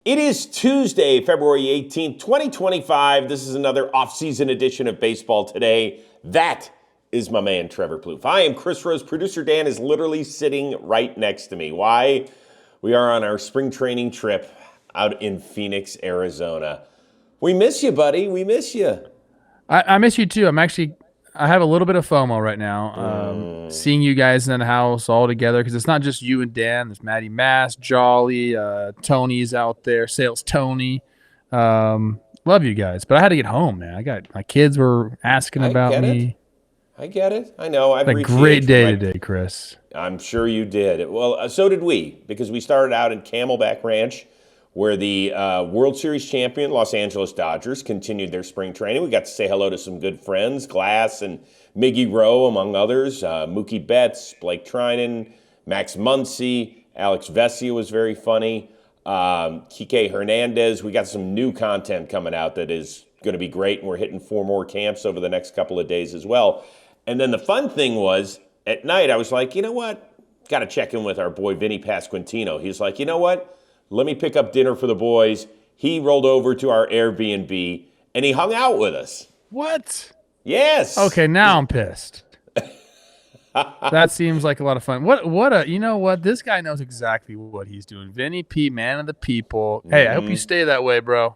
It is Tuesday, February 18th, 2025. This is another offseason edition of Baseball Today. That is my man, Trevor Plouffe. I am Chris Rose. Producer Dan is literally sitting right next to me. Why? We are on our spring training trip out in Phoenix, Arizona. We miss you, buddy. We miss you. I miss you too. I have a little bit of FOMO right now. Seeing you guys in the house all together, because it's not just you and Dan. There's Matty Mass, Jolly, Tony's out there, Sales Tony. Love you guys, but I had to get home, man. My kids were asking about me. I get it. I know. I appreciate a great day today, Chris. I'm sure you did. Well, so did we, because we started out in Camelback Ranch, where the World Series champion Los Angeles Dodgers continued their spring training. We got to say hello to some good friends, Glass and Miggy Rowe, among others, Mookie Betts, Blake Trinan, Max Muncy, Alex Vesia was very funny, Kike Hernandez. We got some new content coming out that is going to be great, and we're hitting 4 more camps over the next couple of days as well. And then the fun thing was, at night, I was like, you know what? Got to check in with our boy Vinny Pasquantino. He's like, you know what? Let me pick up dinner for the boys. He rolled over to our Airbnb, and he hung out with us. What? Yes. Okay, now I'm pissed. That seems like a lot of fun. You know what? This guy knows exactly what he's doing. Vinny P, man of the people. Hey, I hope you stay that way, bro.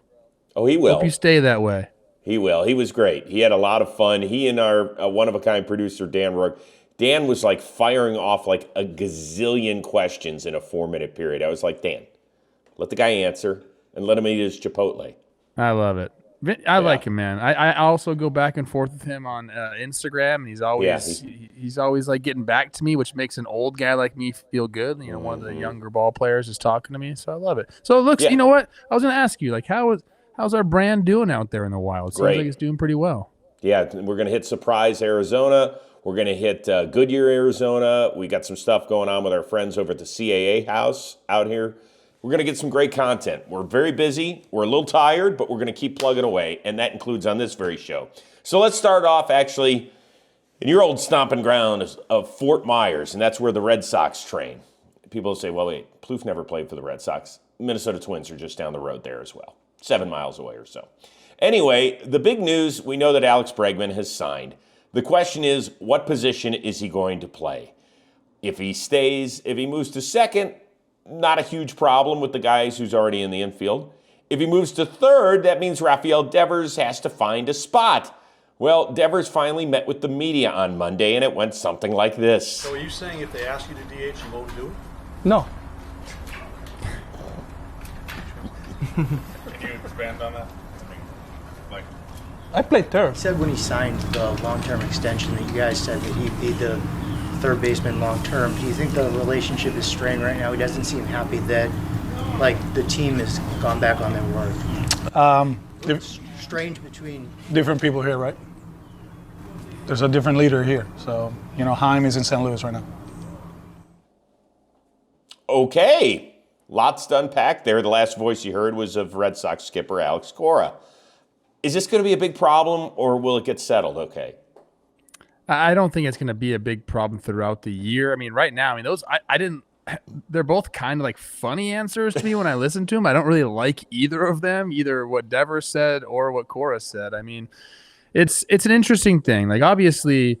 Oh, he will. Hope you stay that way. He will. He was great. He had a lot of fun. He and our one-of-a-kind producer, Dan Rourke. Dan was like firing off like a gazillion questions in a 4-minute period. I was like, Dan, let the guy answer and let him eat his Chipotle. I love it. I like him, man. I also go back and forth with him on Instagram, and he's always like getting back to me, which makes an old guy like me feel good. You know, one of the younger ball players is talking to me, so I love it. So it looks, you know what? I was going to ask you, like, how's our brand doing out there in the wild? Seems like it's doing pretty well. Yeah, we're going to hit Surprise, Arizona. We're going to hit Goodyear, Arizona. We got some stuff going on with our friends over at the CAA house out here. We're going to get some great content. We're very busy. We're a little tired, but we're going to keep plugging away, and that includes on this very show. So let's start off, actually, in your old stomping ground of Fort Myers, and that's where the Red Sox train. People say, well, wait, Plouffe never played for the Red Sox. Minnesota Twins are just down the road there as well, 7 miles away or so. Anyway, the big news, we know that Alex Bregman has signed. The question is, what position is he going to play? If he moves to second, not a huge problem with the guys who's already in the infield. If he moves to third, that means Rafael Devers has to find a spot. Well, Devers finally met with the media on Monday, and it went something like this. So are you saying if they ask you to DH, you won't do it? No. Can you expand on that? I played third. He said when he signed the long-term extension that you guys said that he'd be the third baseman long-term. Do you think the relationship is strained right now? He doesn't seem happy that, like, the team has gone back on their word. Strange between different people here, right? There's a different leader here. So, Jaime is in St. Louis right now. Okay. Lots to unpack there. The last voice you heard was of Red Sox skipper Alex Cora. Is this going to be a big problem, or will it get settled okay? I don't think it's going to be a big problem throughout the year. I mean, right now, those they're both kind of like funny answers to me when I listen to them. I don't really like either of them, either what Devers said or what Cora said. I mean, it's an interesting thing. Like, obviously,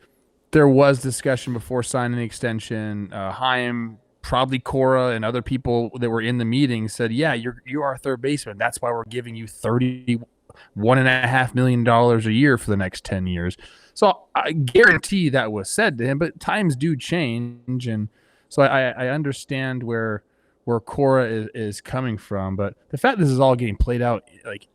there was discussion before signing the extension. Chaim, probably Cora, and other people that were in the meeting said, yeah, you are a third baseman. That's why we're giving you $31.5 million a year for the next 10 years. So I guarantee that was said to him, but times do change. And so I understand where Cora is coming from. But the fact this is all getting played out like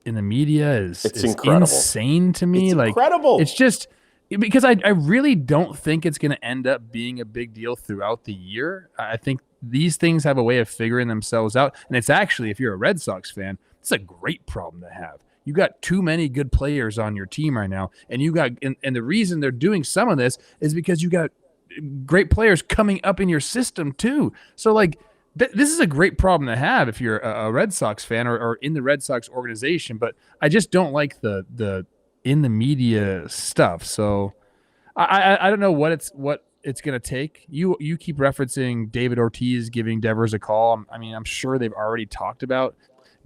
in the media is insane to me. It's incredible. It's just because I really don't think it's going to end up being a big deal throughout the year. I think these things have a way of figuring themselves out. And it's actually, if you're a Red Sox fan, it's a great problem to have. You got too many good players on your team right now, and the reason they're doing some of this is because you got great players coming up in your system too. So like this is a great problem to have if you're a Red Sox fan or in the Red Sox organization. But I just don't like the in the media stuff. So I don't know what it's going to take. You keep referencing David Ortiz giving Devers a call. I mean, I'm sure they've already talked about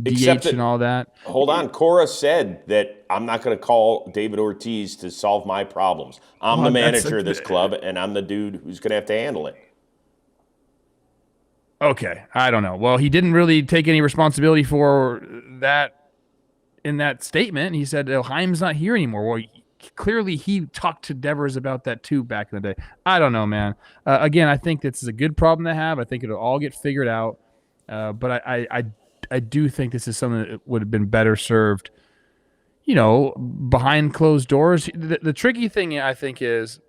DH and all that. Hold on. Cora said that I'm not going to call David Ortiz to solve my problems. I'm the manager of this club, and I'm the dude who's going to have to handle it. Okay, I don't know. Well, he didn't really take any responsibility for that in that statement. He said, oh, Heim's not here anymore. Well, clearly he talked to Devers about that too back in the day. I don't know, man. Again, I think this is a good problem to have. I think it'll all get figured out. But I do think this is something that would have been better served, behind closed doors. The tricky thing, I think, is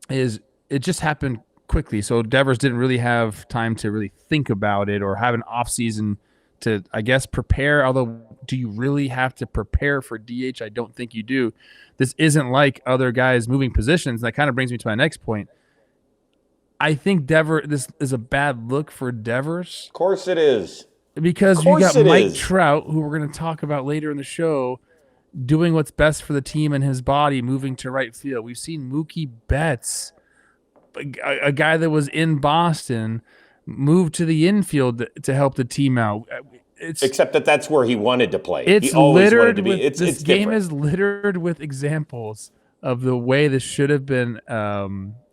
it just happened quickly. So Devers didn't really have time to really think about it or have an offseason to, I guess, prepare. Although, do you really have to prepare for DH? I don't think you do. This isn't like other guys moving positions. That kind of brings me to my next point. I think this is a bad look for Devers. Of course it is. Because you got Mike Trout, who we're going to talk about later in the show, doing what's best for the team and his body, moving to right field. We've seen Mookie Betts, a guy that was in Boston, move to the infield to help the team out. Except that's where he wanted to play. It's he always littered wanted to be. with, this game is littered with examples of the way this should have been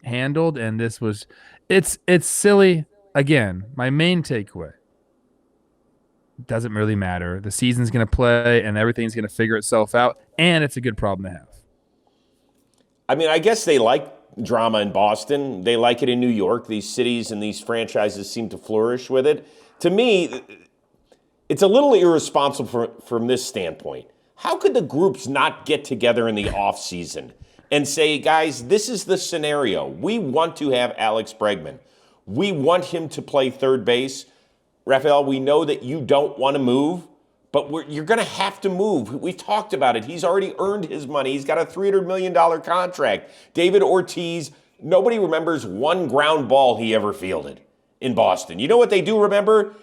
handled, and this was it's silly. Again, my main takeaway: doesn't really matter. The season's going to play, and everything's going to figure itself out, and it's a good problem to have. I mean, I guess they like drama in Boston. They like it in New York. These cities and these franchises seem to flourish with it. To me, it's a little irresponsible from this standpoint. How could the groups not get together in the offseason and say, guys, this is the scenario. We want to have Alex Bregman. We want him to play third base. Rafael, we know that you don't want to move, but you're going to have to move. We've talked about it. He's already earned his money. He's got a $300 million contract. David Ortiz, nobody remembers one ground ball he ever fielded in Boston. You know what they do remember?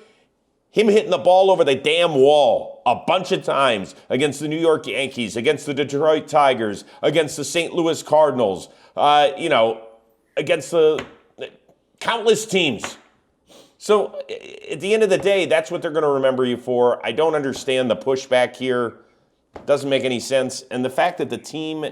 Him hitting the ball over the damn wall a bunch of times against the New York Yankees, against the Detroit Tigers, against the St. Louis Cardinals, against the countless teams. So at the end of the day, that's what they're going to remember you for. I don't understand the pushback here. Doesn't make any sense. And the fact that the team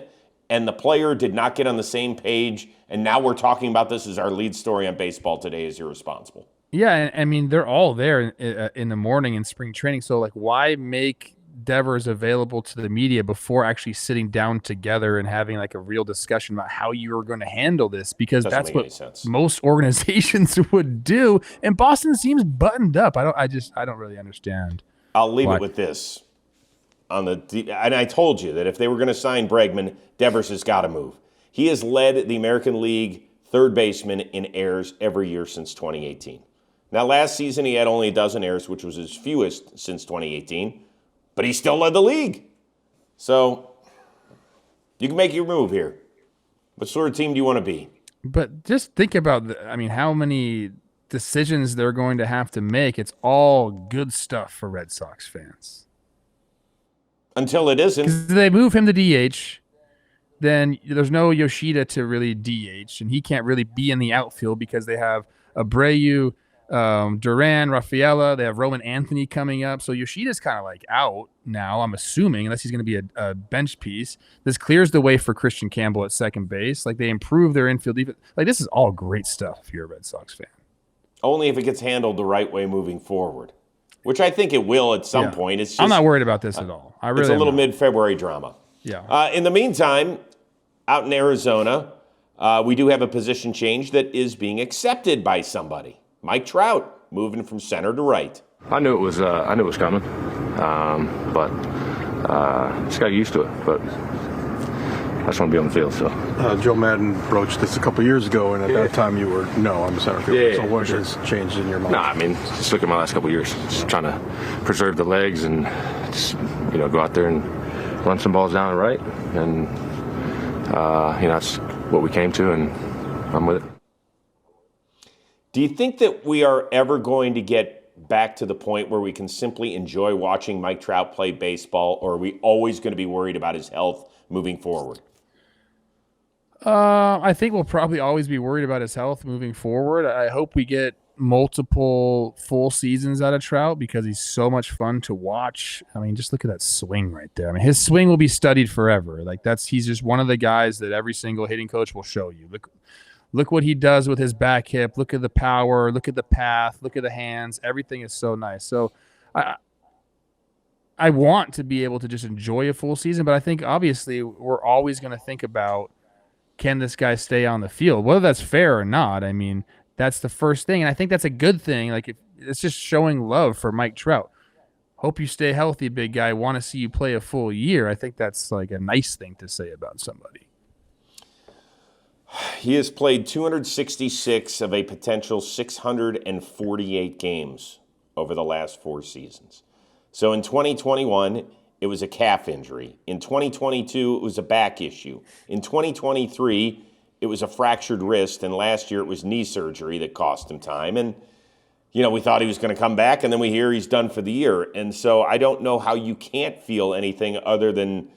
and the player did not get on the same page, and now we're talking about this as our lead story on Baseball Today, is irresponsible. Yeah, I mean, they're all there in the morning in spring training. So, why make Devers available to the media before actually sitting down together and having a real discussion about how you are going to handle this? Because that's what most organizations would do. And Boston seems buttoned up. I don't really understand. I'll leave it with this. And I told you that if they were going to sign Bregman, Devers has got to move. He has led the American League third baseman in errors every year since 2018. Now, last season he had only a dozen errors, which was his fewest since 2018, but he still led the league. So you can make your move here. What sort of team do you want to be? But just think about, how many decisions they're going to have to make. It's all good stuff for Red Sox fans. Until it isn't. Because they move him to DH, then there's no Yoshida to really DH, and he can't really be in the outfield because they have Abreu, Duran, Rafaela. They have Roman Anthony coming up. So Yoshida's kind of out now, I'm assuming, unless he's going to be a bench piece. This clears the way for Christian Campbell at second base. They improve their infield defense. This is all great stuff if you're a Red Sox fan. Only if it gets handled the right way moving forward, which I think it will at some point. It's just, I'm not worried about this at all. It's a little mid-February drama. Yeah. In the meantime, out in Arizona, we do have a position change that is being accepted by somebody. Mike Trout moving from center to right. I knew it was coming, but just got used to it. But I just want to be on the field. So Joe Madden broached this a couple years ago, and at that time you were I'm a center fielder. So what has changed in your mind? Just look at my last couple of years, just trying to preserve the legs and just go out there and run some balls down the right, and that's what we came to, and I'm with it. Do you think that we are ever going to get back to the point where we can simply enjoy watching Mike Trout play baseball, or are we always going to be worried about his health moving forward? I think we'll probably always be worried about his health moving forward. I hope we get multiple full seasons out of Trout because he's so much fun to watch. I mean, just look at that swing right there. I mean, his swing will be studied forever. Like he's just one of the guys that every single hitting coach will show you. Look what he does with his back hip. Look at the power. Look at the path. Look at the hands. Everything is so nice. So I want to be able to just enjoy a full season, but I think obviously we're always going to think about, can this guy stay on the field? Whether that's fair or not, I mean, that's the first thing. And I think that's a good thing. Like, it's just showing love for Mike Trout. Hope you stay healthy, big guy. Want to see you play a full year. I think that's like a nice thing to say about somebody. He has played 266 of a potential 648 games over the last 4 seasons. So in 2021, it was a calf injury. In 2022, it was a back issue. In 2023, it was a fractured wrist. And last year, it was knee surgery that cost him time. And, we thought he was going to come back, and then we hear he's done for the year. And so I don't know how you can't feel anything other than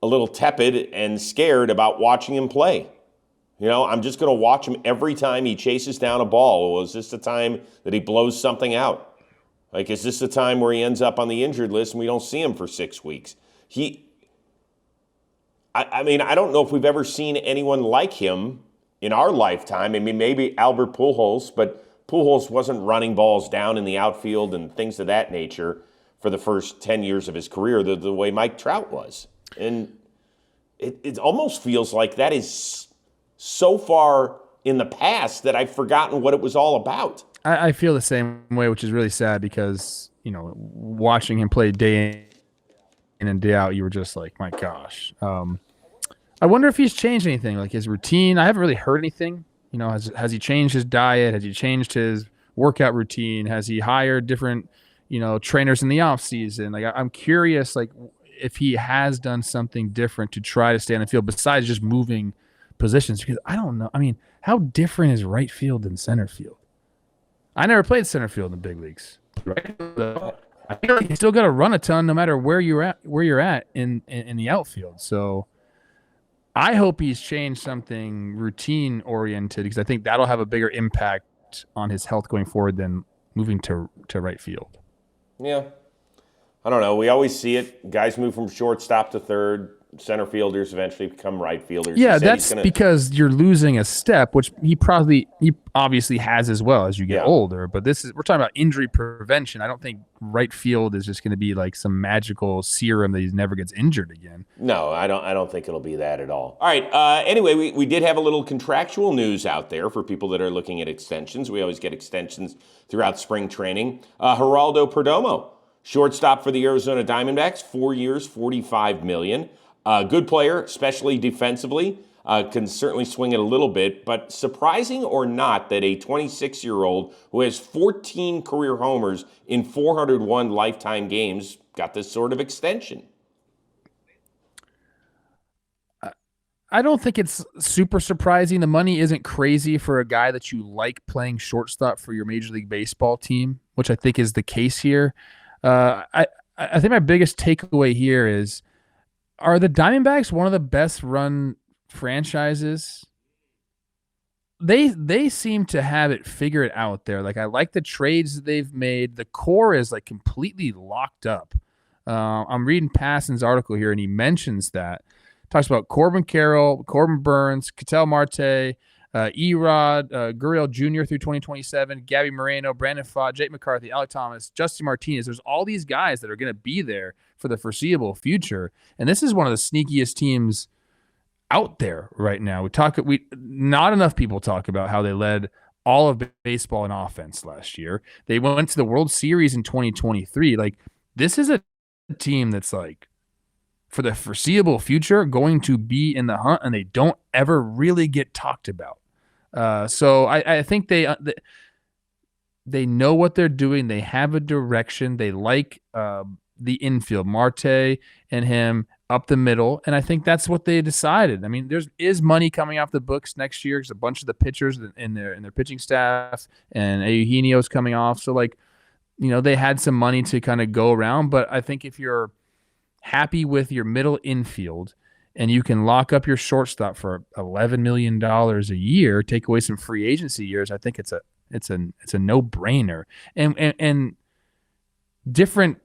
a little tepid and scared about watching him play. I'm just going to watch him every time he chases down a ball. Well, is this the time that he blows something out? Like, is this the time where he ends up on the injured list and we don't see him for 6 weeks? I mean, I don't know if we've ever seen anyone like him in our lifetime. I mean, maybe Albert Pujols, but Pujols wasn't running balls down in the outfield and things of that nature for the first 10 years of his career the way Mike Trout was. And it almost feels like that is so far in the past that I've forgotten what it was all about. I feel the same way, which is really sad because, watching him play day in and day out, you were just like, my gosh. I wonder if he's changed anything, like his routine. I haven't really heard anything. Has he changed his diet? Has he changed his workout routine? Has he hired different, trainers in the off season? Like, I'm curious, like, if he has done something different to try to stay on the field besides just moving positions, because I don't know. I mean, how different is right field than center field? I never played center field in the big leagues. Right? I feel like you still got to run a ton no matter where you're at in the outfield. So I hope he's changed something routine oriented, because I think that'll have a bigger impact on his health going forward than moving to right field. Yeah. I don't know. We always see it. Guys move from shortstop to third. Center fielders eventually become right fielders. Yeah, that's because you're losing a step, which he obviously has as well as you get older. But we're talking about injury prevention. I don't think right field is just going to be like some magical serum that he never gets injured again. No, I don't think it'll be that at all. All right. Anyway, we did have a little contractual news out there for people that are looking at extensions. We always get extensions throughout spring training. Geraldo Perdomo, shortstop for the Arizona Diamondbacks, 4 years, $45 million. Good player, especially defensively, can certainly swing it a little bit, but surprising or not that a 26-year-old who has 14 career homers in 401 lifetime games got this sort of extension. I don't think it's super surprising. The money isn't crazy for a guy that you like playing shortstop for your Major League Baseball team, which I think is the case here. I think my biggest takeaway here is, are the Diamondbacks one of the best run franchises? They seem to have it figured out there. Like, I like the trades that they've made. The core is like completely locked up. I'm reading Passan's article here, and he mentions that. Talks about Corbin Carroll, Corbin Burns, Ketel Marte, Erod, Gurriel Jr. through 2027, Gabby Moreno, Brandon Pfaadt, Jake McCarthy, Alec Thomas, Justin Martinez. There's all these guys that are going to be there for the foreseeable future. And this is one of the sneakiest teams out there right now. Not enough people talk about how they led all of baseball in offense last year. They went to the World Series in 2023. Like, this is a team that's like, for the foreseeable future, going to be in the hunt, and they don't ever really get talked about. So I think they know what they're doing. They have a direction. They like the infield, Marte and him up the middle, and I think that's what they decided. I mean, is money coming off the books next year because a bunch of the pitchers in their pitching staff and Eugenio's coming off. So, like, they had some money to kind of go around. But I think if you're happy with your middle infield and you can lock up your shortstop for $11 million a year, take away some free agency years, I think it's It's a no-brainer. And different.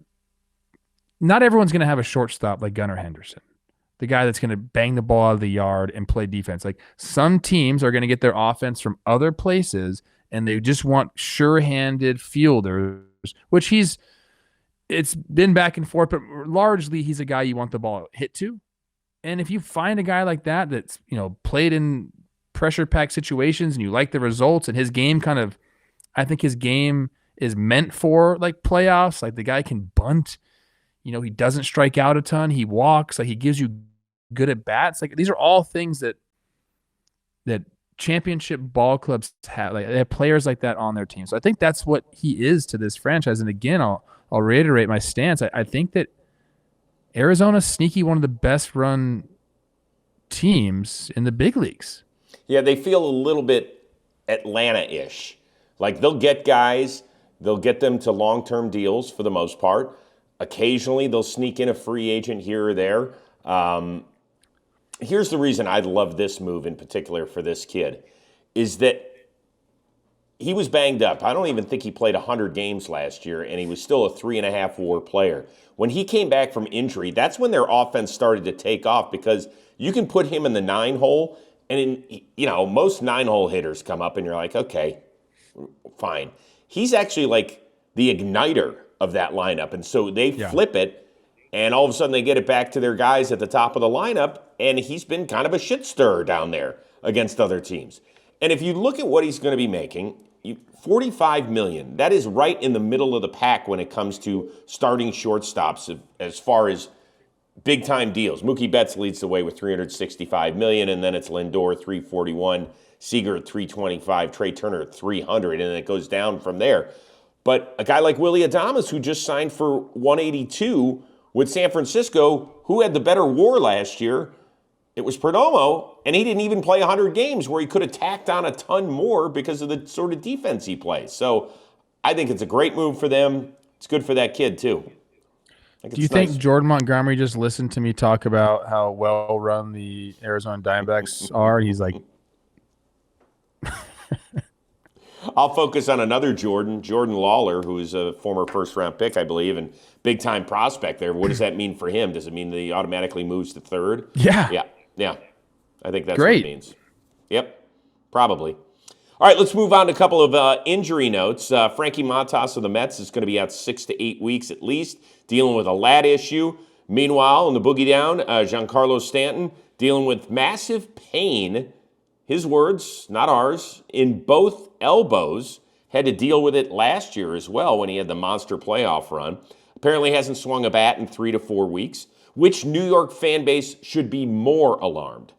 Not everyone's going to have a shortstop like Gunnar Henderson, the guy that's going to bang the ball out of the yard and play defense. Like some teams are going to get their offense from other places, and they just want sure-handed fielders, which it's been back and forth, but largely he's a guy you want the ball hit to. And if you find a guy like that that's, played in pressure-packed situations and you like the results, and his game I think his game is meant for like playoffs. Like the guy can bunt. He doesn't strike out a ton. He walks. Like he gives you good at bats. Like these are all things that championship ball clubs have. Like they have players like that on their team. So I think that's what he is to this franchise. And again, I'll reiterate my stance. I think that Arizona's sneaky one of the best run teams in the big leagues. Yeah, they feel a little bit Atlanta-ish. Like they'll get guys, they'll get them to long-term deals for the most part. Occasionally, they'll sneak in a free agent here or there. Here's the reason I love this move in particular for this kid, is that he was banged up. I don't even think he played 100 games last year, and he was still a 3.5 WAR player. When he came back from injury, that's when their offense started to take off, because you can put him in the 9-hole, and most 9-hole hitters come up, and you're like, okay, fine. He's actually like the igniter of that lineup, and so they flip it, and all of a sudden they get it back to their guys at the top of the lineup, and he's been kind of a shit stirrer down there against other teams. And if you look at what he's going to be making, $45 million, that is right in the middle of the pack when it comes to starting shortstops as far as big-time deals. Mookie Betts leads the way with $365 million, and then it's Lindor, $341, Seager at $325, Trey Turner at $300, and then it goes down from there. But a guy like Willy Adames, who just signed for $182 with San Francisco, who had the better WAR last year, it was Perdomo, and he didn't even play 100 games where he could have tacked on a ton more because of the sort of defense he plays. So I think it's a great move for them. It's good for that kid, too. Do you think Jordan Montgomery just listened to me talk about how well-run the Arizona Diamondbacks are? He's like... I'll focus on another Jordan Lawler, who is a former first-round pick, I believe, and big-time prospect there. What does that mean for him? Does it mean that he automatically moves to third? Yeah. Yeah. I think that's great. What it means. Yep, probably. All right, let's move on to a couple of injury notes. Frankie Montas of the Mets is going to be out 6 to 8 weeks at least, dealing with a lat issue. Meanwhile, in the boogie down, Giancarlo Stanton dealing with massive pain, his words, not ours, in both elbows. Had to deal with it last year as well when he had the monster playoff run. Apparently hasn't swung a bat in 3 to 4 weeks. Which New York fan base should be more alarmed?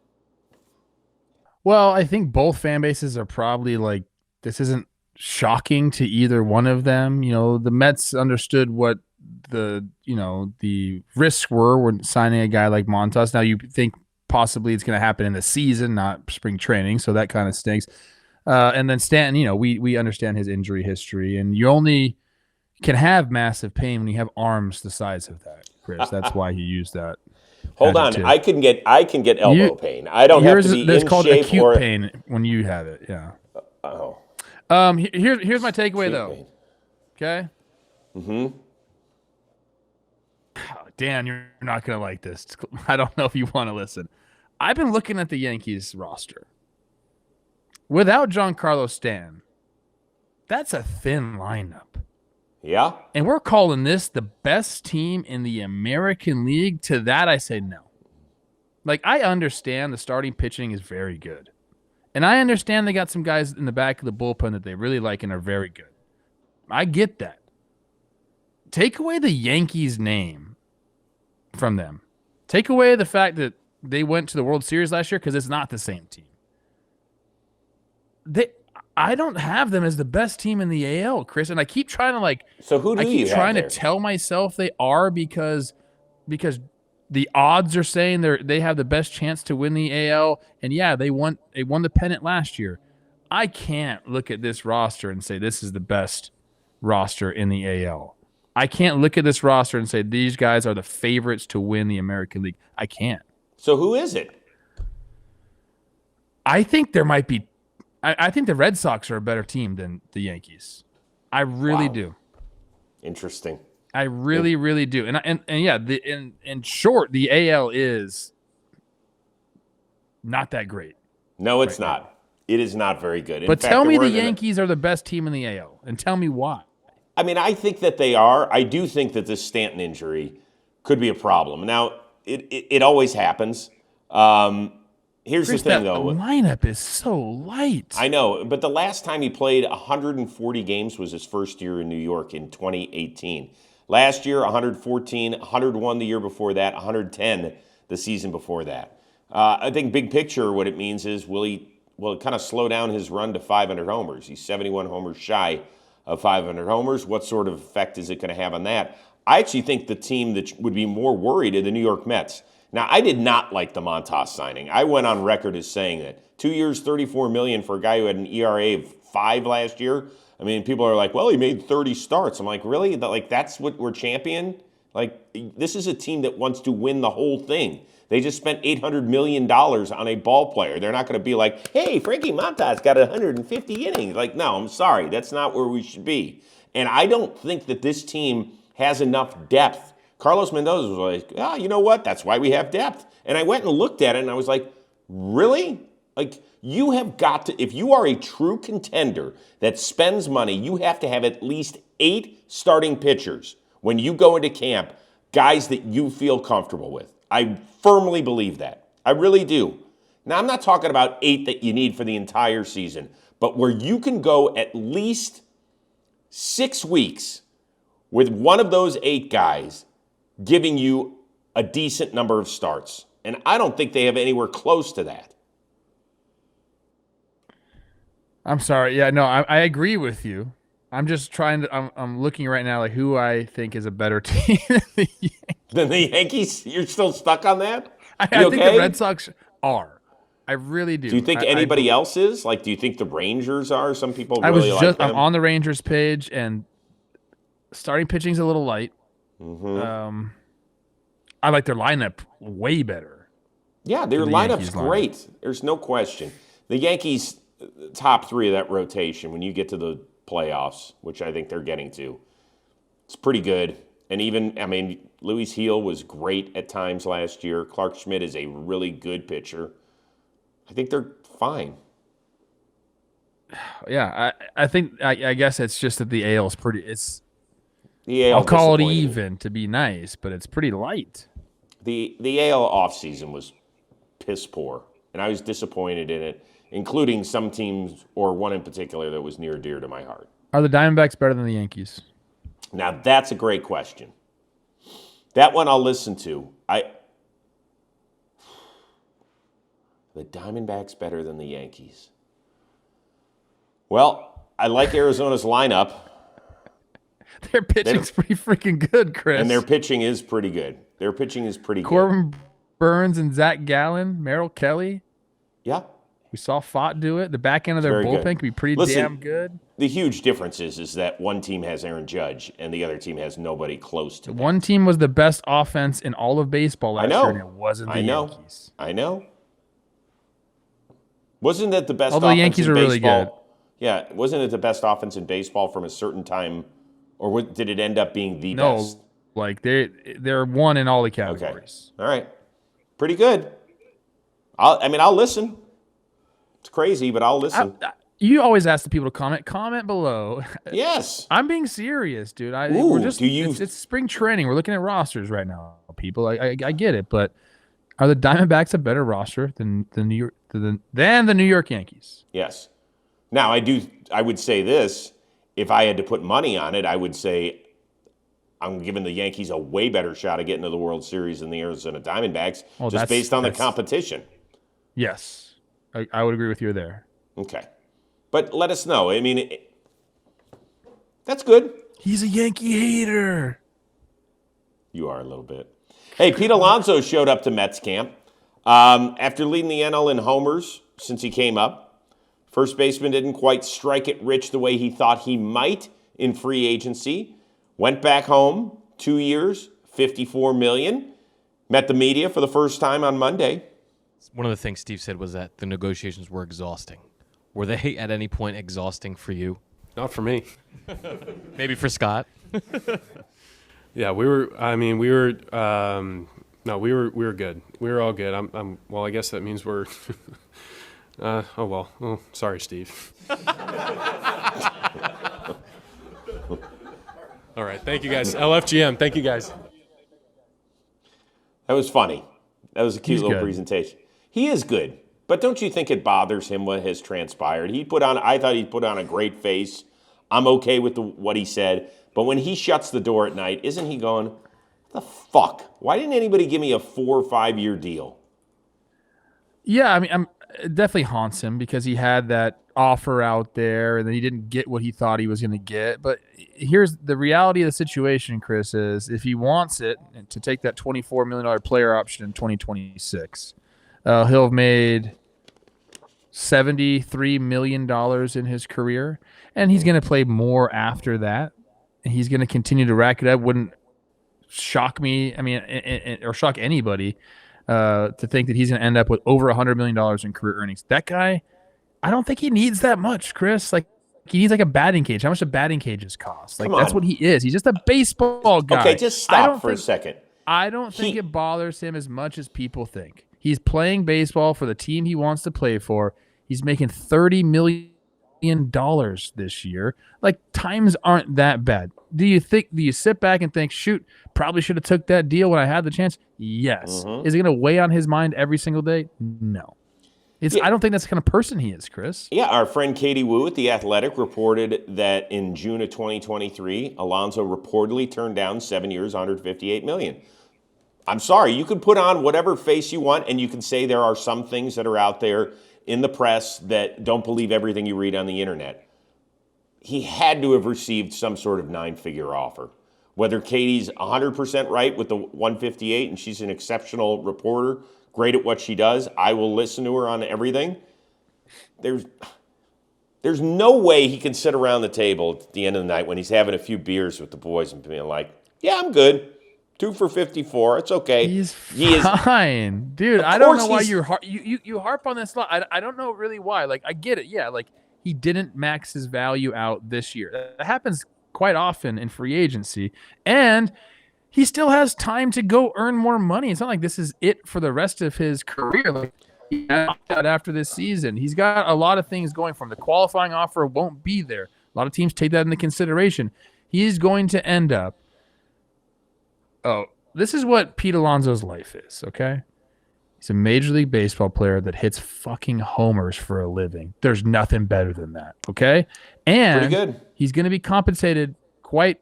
Well, I think both fan bases are probably like, this isn't shocking to either one of them. The Mets understood what the risks were when signing a guy like Montas. Now you think possibly it's going to happen in the season, not spring training, so that kind of stinks. And then Stanton, we understand his injury history, and you only can have massive pain when you have arms the size of that, Chris. That's why he used that. Hold on, I can get elbow pain. I don't have to be in shape. It's called acute pain when you have it. Yeah. Oh. Here's my takeaway though. Pain. Okay. Mm-hmm. Dan, you're not gonna like this. I don't know if you want to listen. I've been looking at the Yankees roster. Without Giancarlo Stanton, that's a thin lineup. Yeah. And we're calling this the best team in the American League. To that, I say no. Like, I understand the starting pitching is very good. And I understand they got some guys in the back of the bullpen that they really like and are very good. I get that. Take away the Yankees name from them. Take away the fact that they went to the World Series last year, because it's not the same team. I don't have them as the best team in the AL, Chris, and I keep trying to So who do you have trying there? to tell myself they are because the odds are saying they have the best chance to win the AL, and yeah, they won the pennant last year. I can't look at this roster and say this is the best roster in the AL. I can't look at this roster and say these guys are the favorites to win the American League. I can't. So who is it? I think there might be I think the Red Sox are a better team than the Yankees. I really do. Interesting. I really, really do. And yeah, in short, the AL is not that great. No, it's not. Now. It is not very good. But tell me the Yankees are the best team in the AL, and tell me why. I mean, I think that they are. I do think that this Stanton injury could be a problem. Now, it always happens. Here's Chris, the thing, though. The lineup is so light. I know, but the last time he played 140 games was his first year in New York in 2018. Last year, 114, 101 the year before that, 110 the season before that. I think big picture, what it means is will it kind of slow down his run to 500 homers? He's 71 homers shy of 500 homers. What sort of effect is it going to have on that? I actually think the team that would be more worried are the New York Mets. Now, I did not like the Montas signing. I went on record as saying that 2 years, $34 million for a guy who had an ERA of 5 last year. I mean, people are like, well, he made 30 starts. I'm like, really? Like, that's what we're champion? Like, this is a team that wants to win the whole thing. They just spent $800 million on a ball player. They're not going to be like, hey, Frankie Montas got 150 innings. Like, no, I'm sorry. That's not where we should be. And I don't think that this team has enough depth. Carlos Mendoza was like, you know what? That's why we have depth. And I went and looked at it, and I was like, really? Like, you have got to, if you are a true contender that spends money, you have to have at least 8 starting pitchers when you go into camp, guys that you feel comfortable with. I firmly believe that. I really do. Now, I'm not talking about 8 that you need for the entire season, but where you can go at least 6 weeks with one of those 8 guys giving you a decent number of starts. And I don't think they have anywhere close to that. I'm sorry. Yeah, no, I agree with you. I'm just trying to. I'm looking right now like who I think is a better team than the Yankees. You're still stuck on that? I think the Red Sox are. I really do. Do you think anybody else is? Like, do you think the Rangers are? Some people really like them. I'm on the Rangers page, and starting pitching's a little light. Mm-hmm. I like their lineup way better. Yeah, their lineup's great. There's no question. The Yankees, top 3 of that rotation, when you get to the playoffs, which I think they're getting to, it's pretty good. And even, I mean, Luis Gil was great at times last year. Clark Schmidt is a really good pitcher. I think they're fine. Yeah, I think, I guess it's just that the AL is pretty, I'll call it even to be nice, but it's pretty light. The AL offseason was piss poor, and I was disappointed in it, including some teams, or one in particular that was near and dear to my heart. Are the Diamondbacks better than the Yankees? Now, that's a great question. That one I'll listen to. The Diamondbacks better than the Yankees. Well, I like Arizona's lineup. Their pitching's pretty freaking good, Chris. And their pitching is pretty good. Their pitching is pretty Corbin good. Burns and Zach Gallen, Merrill Kelly. Yeah. We saw Fott do it. The back end of their bullpen could be pretty damn good. The huge difference is that one team has Aaron Judge and the other team has nobody close to that. One team was the best offense in all of baseball last year, and it wasn't the Yankees. I know. Wasn't that the best Although offense the Yankees in are baseball? really good. Yeah, wasn't it the best offense in baseball from a certain time, or did it end up being the best? No, like they're one in all the categories. Okay. All right. Pretty good. I'll listen. It's crazy, but I'll listen. You always ask the people to comment. Comment below. Yes. I'm being serious, dude. It's spring training. We're looking at rosters right now, people. I get it, but are the Diamondbacks a better roster than the New York Yankees? Yes. Now, I would say this. If I had to put money on it, I would say I'm giving the Yankees a way better shot of getting to the World Series than the Arizona Diamondbacks, just based on the competition. Yes. I would agree with you there. Okay. But let us know. I mean, that's good. He's a Yankee hater. You are a little bit. Hey, Pete Alonso showed up to Mets camp. After leading the NL in homers since he came up, first baseman didn't quite strike it rich the way he thought he might in free agency. Went back home, 2 years, $54 million. Met the media for the first time on Monday. One of the things Steve said was that the negotiations were exhausting. Were they at any point exhausting for you? Not for me. Maybe for Scott. Yeah, we were. I mean, we were. No, we were good. We were all good. Well, I guess that means we're. Oh well. Oh, sorry, Steve. All right. Thank you guys. LFGM. Thank you guys. That was funny. That was a cute He's little good. presentation. He is good, but don't you think it bothers him what has transpired? I thought he put on a great face. I'm okay with what he said, but when he shuts the door at night, isn't he going, the fuck? Why didn't anybody give me a 4 or 5 year deal? Yeah, I mean, it definitely haunts him because he had that offer out there and then he didn't get what he thought he was going to get. But here's the reality of the situation, Chris, is if he wants it to take that $24 million player option in 2026, he'll have made $73 million in his career, and he's going to play more after that. And he's going to continue to rack it up. Wouldn't shock me, I mean, or shock anybody to think that he's going to end up with over $100 million in career earnings. That guy, I don't think he needs that much, Chris. Like, he needs like a batting cage. How much do batting cages cost? Like, that's what he is. He's just a baseball guy. Okay, just stop for a second. I don't think it bothers him as much as people think. He's playing baseball for the team he wants to play for. He's making $30 million this year. Like, times aren't that bad. Do you sit back and think, shoot, probably should have took that deal when I had the chance? Yes. Is it going to weigh on his mind every single day? No. I don't think that's the kind of person he is, Chris. Yeah, our friend Katie Wu at The Athletic reported that in June of 2023, Alonso reportedly turned down 7 years, $158 million. I'm sorry, you can put on whatever face you want, and you can say there are some things that are out there in the press that don't believe everything you read on the internet. He had to have received some sort of 9-figure offer. Whether Katie's 100% right with the 158 and she's an exceptional reporter, great at what she does, I will listen to her on everything. There's no way he can sit around the table at the end of the night when he's having a few beers with the boys and being like, yeah, I'm good. 2 for 54. It's okay. He's fine. Dude, I don't know why you harp on this a lot. I don't know really why. Like, I get it. Yeah, like, he didn't max his value out this year. That happens quite often in free agency. And he still has time to go earn more money. It's not like this is it for the rest of his career. Like, after this season, he's got a lot of things going for him. The qualifying offer won't be there. A lot of teams take that into consideration. He's going to end up. Oh, this is what Pete Alonso's life is, okay? He's a Major League Baseball player that hits fucking homers for a living. There's nothing better than that, okay? And pretty good. He's going to be compensated quite,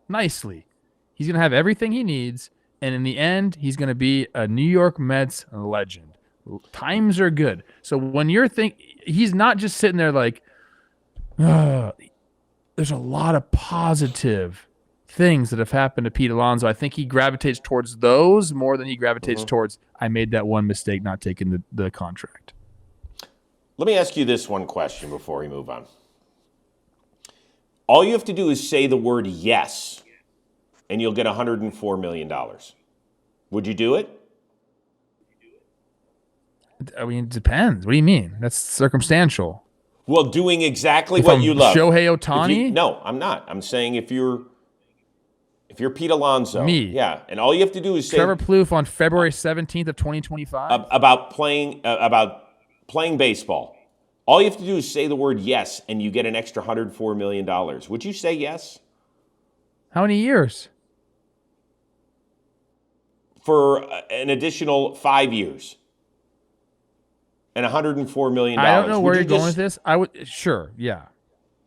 nicely. He's going to have everything he needs, and in the end, he's going to be a New York Mets legend. Times are good. So when you're he's not just sitting there like, there's a lot of positive things that have happened to Pete Alonso. I think he gravitates towards those more than he gravitates towards, I made that one mistake not taking the contract. Let me ask you this one question before we move on. All you have to do is say the word yes, and you'll get $104 million. Would you do it? I mean, it depends. What do you mean? That's circumstantial. Well, doing exactly what you love. Shohei Ohtani? No, I'm not. I'm saying if you're Pete Alonso. Me. Yeah, and all you have to do is say Trevor Plouffe on February 17th of 2025. About playing baseball. All you have to do is say the word yes, and you get an extra $104 million. Would you say yes? How many years? For an additional 5 years. And $104 million. I don't know where you're going with this. I would, sure, yeah.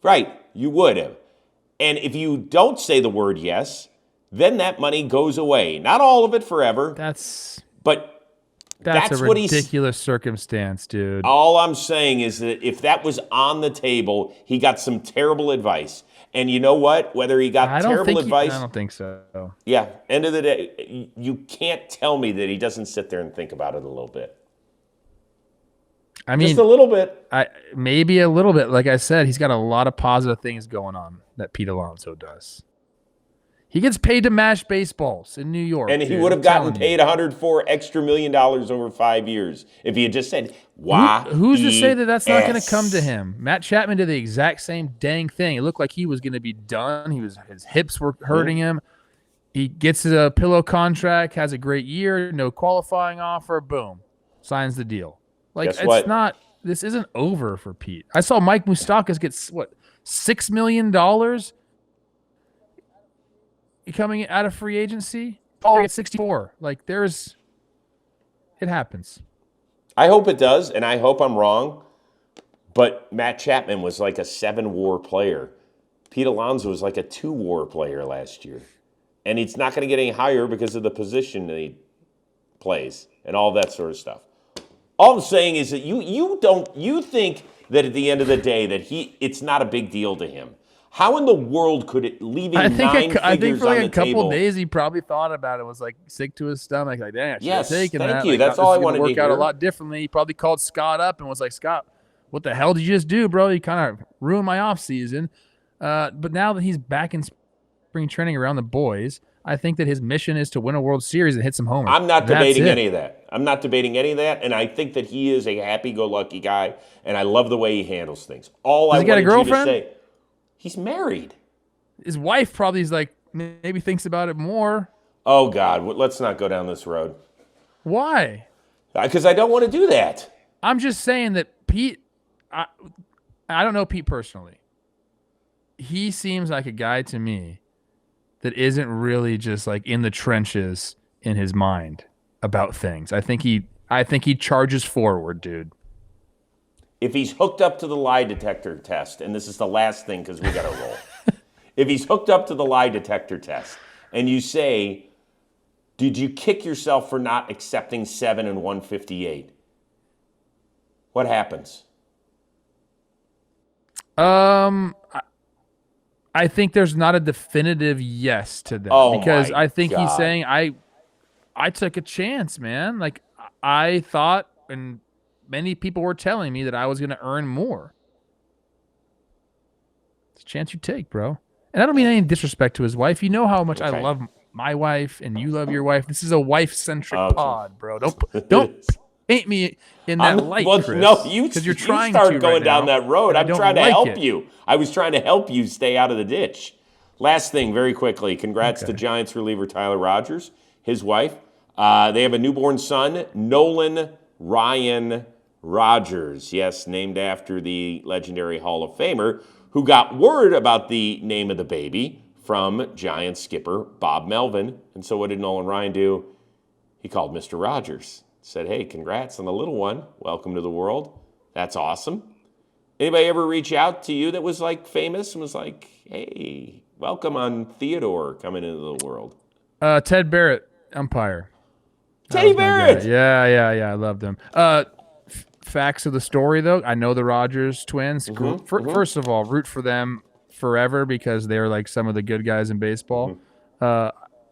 Right, you would have. And if you don't say the word yes, then that money goes away. Not all of it forever. That's That's a what ridiculous circumstance, dude. All I'm saying is that if that was on the table, he got some terrible advice. And you know what? Whether he got terrible advice. I don't think so. Yeah, end of the day, you can't tell me that he doesn't sit there and think about it a little bit. I mean, just a little bit. Maybe a little bit. Like I said, he's got a lot of positive things going on that Pete Alonso does. He gets paid to mash baseballs in New York. And he dude, would have I'm gotten telling paid you. $104 million over 5 years if he had just said, why? Who's to say that that's not going to come to him? Matt Chapman did the exact same dang thing. It looked like he was going to be done. His hips were hurting him. He gets a pillow contract, has a great year, no qualifying offer, boom, signs the deal. Like, Guess what? it's not. This isn't over for Pete. I saw Mike Moustakas get $6 million coming out of free agency. Paul gets 64. Like, it happens. I hope it does, and I hope I'm wrong. But Matt Chapman was like a 7-WAR player. Pete Alonso was like a 2-WAR player last year. And he's not going to get any higher because of the position that he plays and all that sort of stuff. All I'm saying is that you think that at the end of the day that it's not a big deal to him. How in the world could it leaving I think for like on a the couple table? days he probably thought about it, was like sick to his stomach, like, dang, I should have taken thank that. you. Like, That's this all I is gonna wanted to work out a hear. lot differently. He probably called Scott up and was like, Scott, what the hell did you just do, bro? You kind of ruined my offseason. But now that he's back in spring training around the boys, I think that his mission is to win a World Series and hit some homers. I'm not That's debating it. any of that. I'm not debating any of that, and I think that he is a happy-go-lucky guy, and I love the way he handles things. All Does I he got a wanted you to girlfriend? say, he's married. His wife probably is like, maybe thinks about it more. Oh, God, let's not go down this road. Why? Because I don't want to do that. I'm just saying that Pete, I don't know Pete personally. He seems like a guy to me that isn't really just like in the trenches in his mind about things. I think he charges forward, dude. If he's hooked up to the lie detector test, and this is the last thing because we got to roll. If he's hooked up to the lie detector test, and you say, did you kick yourself for not accepting 7 and 158? What happens? I think there's not a definitive yes to that, Oh because my I think he's God. saying I took a chance, man. Like, I thought, and many people were telling me that I was going to earn more. It's a chance you take, bro. And I don't mean any disrespect to his wife. You know how much I Okay. love my wife, and you love your wife. This is a wife-centric Okay. pod, bro. Don't paint me in that light, well, Chris. no, you because you're trying start to going right down now, that road. and I I'm don't trying to like help it. you. I was trying to help you stay out of the ditch. Last thing, very quickly, congrats to Giants reliever Tyler Rogers, his wife. They have a newborn son, Nolan Ryan Rogers. Yes, named after the legendary Hall of Famer, who got word about the name of the baby from Giants skipper Bob Melvin. And so what did Nolan Ryan do? He called Mr. Rogers. Said, hey, congrats on the little one. Welcome to the world. That's awesome. Anybody ever reach out to you that was like famous and was like, hey, welcome on Theodore coming into the world? Ted Barrett, umpire. Teddy That was my Barrett! guy. Yeah, I loved him. Facts of the story, though. I know the Rogers twins. First of all, root for them forever because they're like some of the good guys in baseball.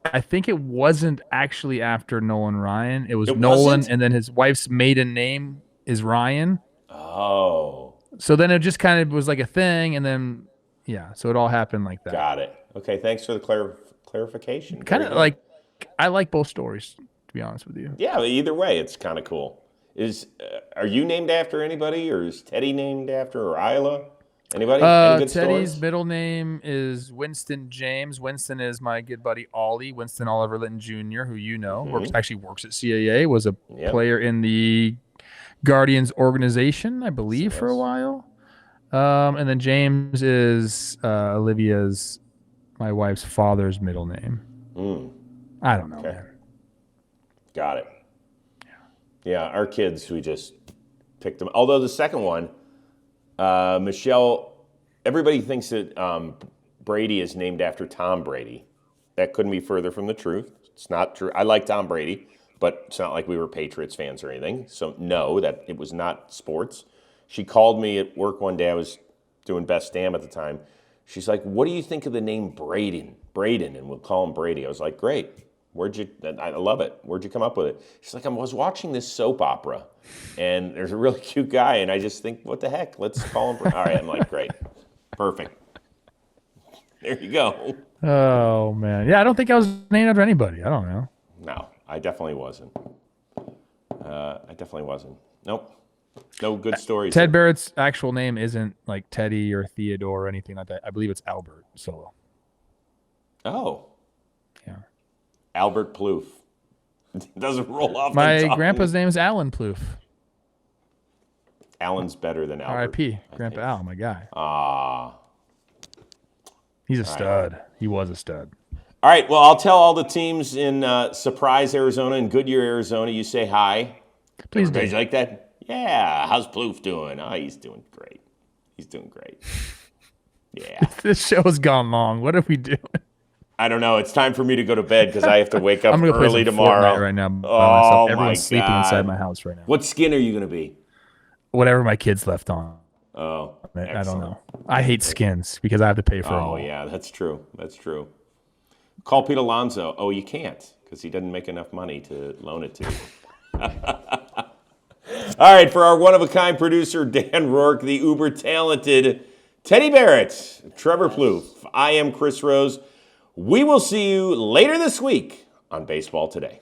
I think it wasn't actually after Nolan Ryan. It was Nolan, wasn't? and then his wife's maiden name is Ryan. Oh, So then it just kind of was like a thing, and then, yeah, so it all happened like that. got it. Okay, thanks for the clarification. Kind Very of good. like, I like both stories, to be honest with you. Yeah, but either way, it's kind of cool. Are you named after anybody, or is Teddy named after, or Isla? Anybody? Any good Teddy's stories? middle name is Winston James. Winston is my good buddy Ollie, Winston Oliver Litton Jr., who you know works at CAA, was a Yep. player in the Guardians organization, I believe, for a while. And then James is Olivia's, my wife's father's middle name. I don't know, Okay. man. Got it. Yeah, our kids, we just picked them. Although the second one, Michelle, everybody thinks that Brady is named after Tom Brady. That couldn't be further from the truth. It's not true. I like Tom Brady, but it's not like we were Patriots fans or anything. So no, that it was not sports. She called me at work one day. I was doing Best Damn at the time. She's like, what do you think of the name Braden? And we'll call him Brady. I was like, great. I love it. Where'd you come up with it? She's like, I was watching this soap opera, and there's a really cute guy, and I just think, what the heck? Let's call him. All right, I'm like, great. Perfect. There you go. Oh, man. Yeah, I don't think I was named after anybody. I don't know. No, I definitely wasn't. Nope. No good stories. Ted Barrett's actual name isn't like Teddy or Theodore or anything like that. I believe it's Albert Solo. Oh. Yeah. Albert Plouffe. Doesn't roll off My the tongue. grandpa's name is Alan Plouffe. Alan's better than Albert. R.I.P. Grandpa Al, my guy. Ah. He's a stud. He was a stud. All right, well, I'll tell all the teams in Surprise, Arizona and Goodyear, Arizona, you say hi. Please do. Everybody's like that? Yeah, how's Plouffe doing? Oh, he's doing great. Yeah. This show has gone long. What are we doing? I don't know. It's time for me to go to bed because I have to wake up I'm gonna early play some tomorrow. Fortnite right now by Oh, myself. my Everyone's sleeping God. inside my house right now. What skin are you going to be? Whatever my kids left on. Oh, I don't know. I hate skins because I have to pay for them Oh, all. yeah, that's true. Call Pete Alonso. Oh, you can't because he doesn't make enough money to loan it to you. All right, for our one-of-a-kind producer, Dan Rourke, the uber-talented Teddy Barrett, Trevor Plouffe, I am Chris Rose. We will see you later this week on Baseball Today.